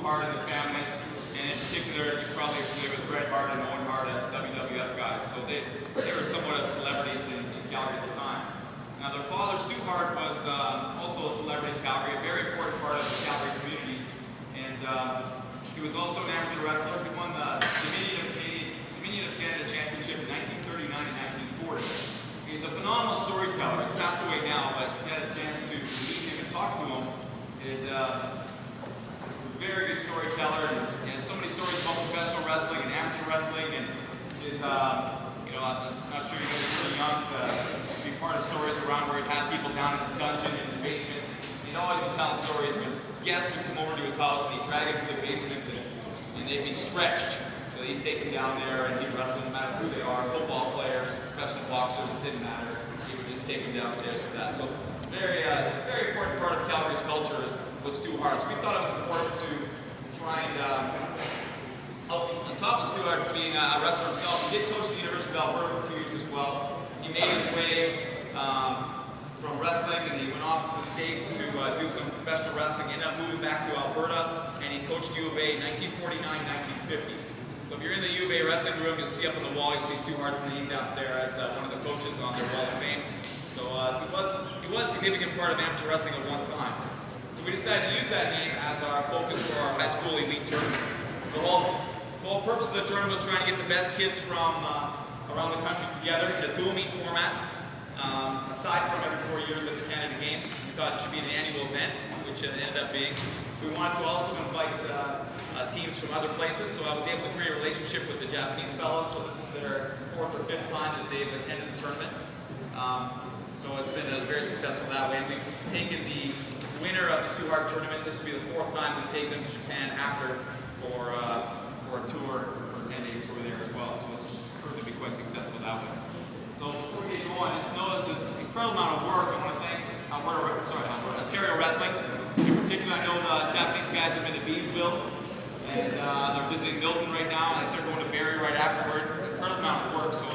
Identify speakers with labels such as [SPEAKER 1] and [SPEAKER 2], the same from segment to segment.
[SPEAKER 1] Hart and the family, and in particular, you're probably familiar with Bret Hart and Owen Hart as WWF guys. So they were somewhat of celebrities in Calgary at the time. Now their father, Stu Hart, was also a celebrity in Calgary, a very important part of the Calgary community, and he was also an amateur wrestler. He won the Dominion of Canada Championship in 1939 and 1940. He's a phenomenal storyteller. He's passed away now, but we had a chance to meet him and talk to him. He's a very good storyteller, and he has so many stories about professional wrestling and amateur wrestling, and his, I'm not sure you guys are really young to be part of stories around where he'd had people down in the dungeon, in the basement. He'd always been telling stories when guests would come over to his house, and he'd drag them to the basement, and they'd be stretched. So he'd take them down there, and he'd wrestle no matter who they are, football players, professional boxers, it didn't matter. He would just take them downstairs to that. So very important part of Calgary's culture was Stu Hart. So we thought it was important to try and, on top of Stu Hart being a wrestler himself, he did coach at the University of Alberta for 2 years as well. He made his way from wrestling, and he went off to the States to do some professional wrestling. He ended up moving back to Alberta, and he coached U of A in 1949-1950. So if you're in the U of A wrestling room, you'll see up on the wall, you'll see Stu Hart's name out there as one of the coaches on their Wall of Fame. So he was a significant part of amateur wrestling at one time. So we decided to use that name as our focus for our high school elite tournament. The whole purpose of the tournament was trying to get the best kids from around the country together in a dual meet format. Aside from every 4 years at the Canada Games, we thought it should be an annual event, which it ended up being. We wanted to also invite teams from other places, so I was able to create a relationship with the Japanese fellows. So this is their 4th or 5th time that they've attended the tournament. So it's been very successful that way. And we've taken the winner of the Stu Hart Tournament. This will be the 4th time we've taken them to Japan after for a tour, for a 10-day tour there as well. So it's proved to be quite successful that way. So before we get going, just notice an incredible amount of work. I want to thank Ontario Wrestling. In particular, I know the Japanese guys have been to Beamsville, and they're visiting Milton right now, and they're going to Barrie right afterward. Incredible amount of work, so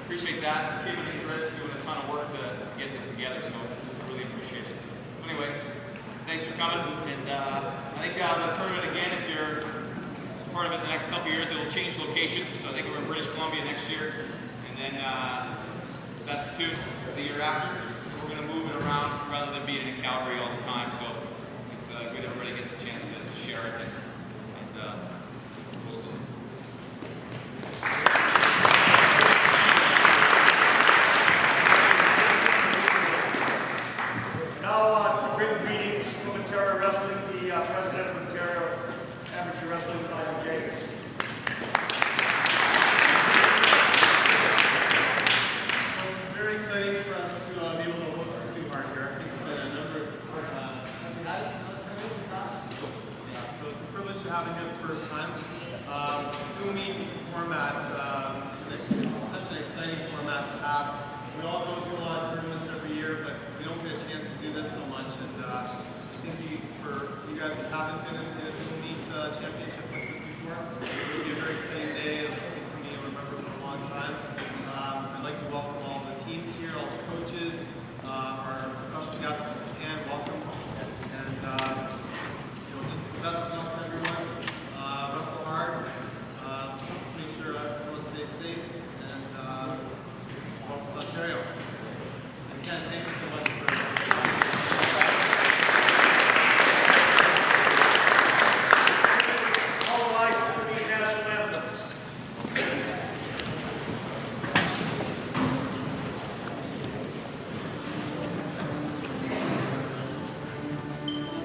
[SPEAKER 1] appreciate that. Kim and Chris doing a ton of work to get this together, so I really appreciate it. Anyway, thanks for coming, and I think the tournament again, if you're part of it the next couple years, it'll change locations. So I think we're in British Columbia next year, and then Saskatoon the year after. So we're going to move it around rather than being in Calgary all the time. So it's good everybody gets a chance to share it and post it.
[SPEAKER 2] Now to bring greetings from Ontario Wrestling, the president of Ontario Amateur Wrestling, Dr. James.
[SPEAKER 3] Very exciting for us to be able to host the Stu Hart here. I think we've been a number of so it's a privilege to have him here the first time. Dual meet format, it's such an exciting format to have. We all go through a lot of tournaments every year, but we don't get a chance to do this so much. And I think for you guys who haven't been in a dual meet championship like this before,